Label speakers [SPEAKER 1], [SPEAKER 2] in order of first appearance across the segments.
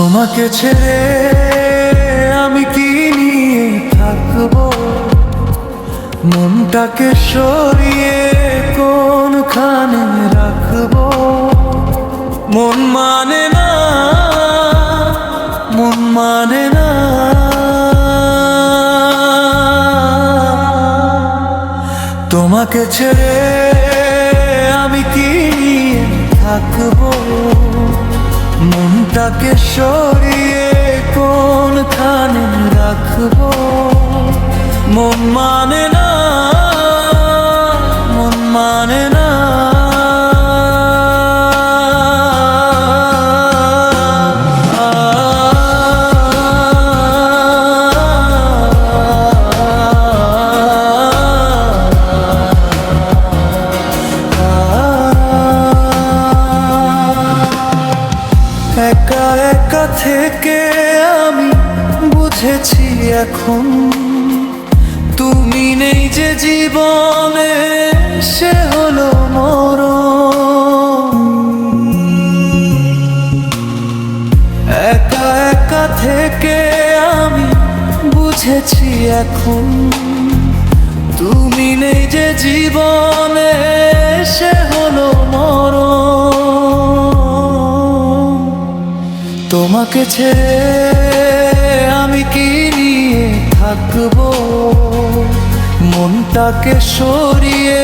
[SPEAKER 1] তোমাকে ছেড়ে আমি কি নিয়ে থাকবো, মনটাকে সরিয়ে কোনখানে রাখবো। মন মানে না, মন মানে না, তোমাকে ছেড়ে আমি কি নিয়ে থাকবো, মনটাকে সরিয়ে কোনখানে রাখবো। মন মানে না, মন মানে না, একা একা থেকে আমি বুঝেছি এখন, তুমি নেই যে জীবনে সে হলো মরণ। একা একা থেকে আমি বুঝেছি এখন, তুমি নেই যে জীবনে সে হলো মরণ। তোমাকে ছেড়ে আমি কি নিয়ে থাকবো, মনটাকে সরিয়ে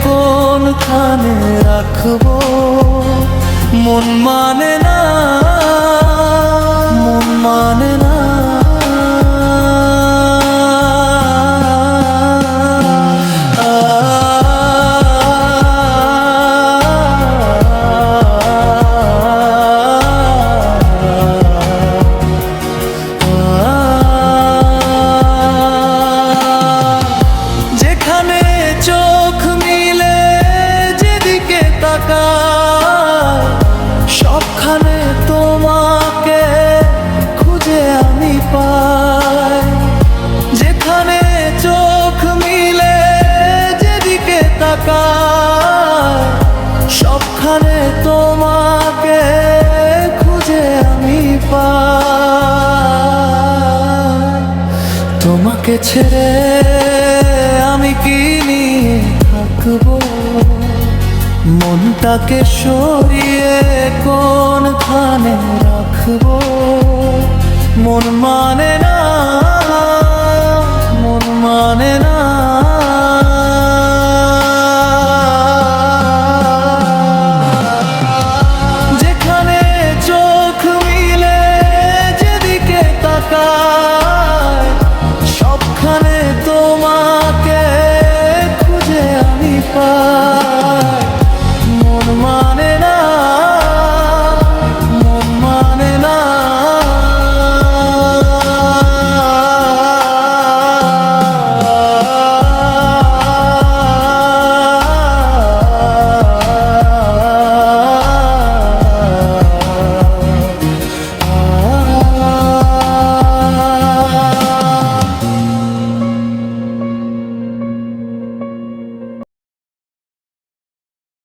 [SPEAKER 1] কোনখানে রাখবো। মন মানে না, মন মানে না, সবখানে তোমাকে খুঁজে আমি পাই। যেখানে চোখ মিলে যেদিকে তাকাই, সবখানে তোমাকে খুঁজে আমি পাই। তোমাকে ছেড়ে আমি কি নিয়ে থাকবো, মনটাকে সরিয়ে কোনখানে রাখবো। মন মানে না।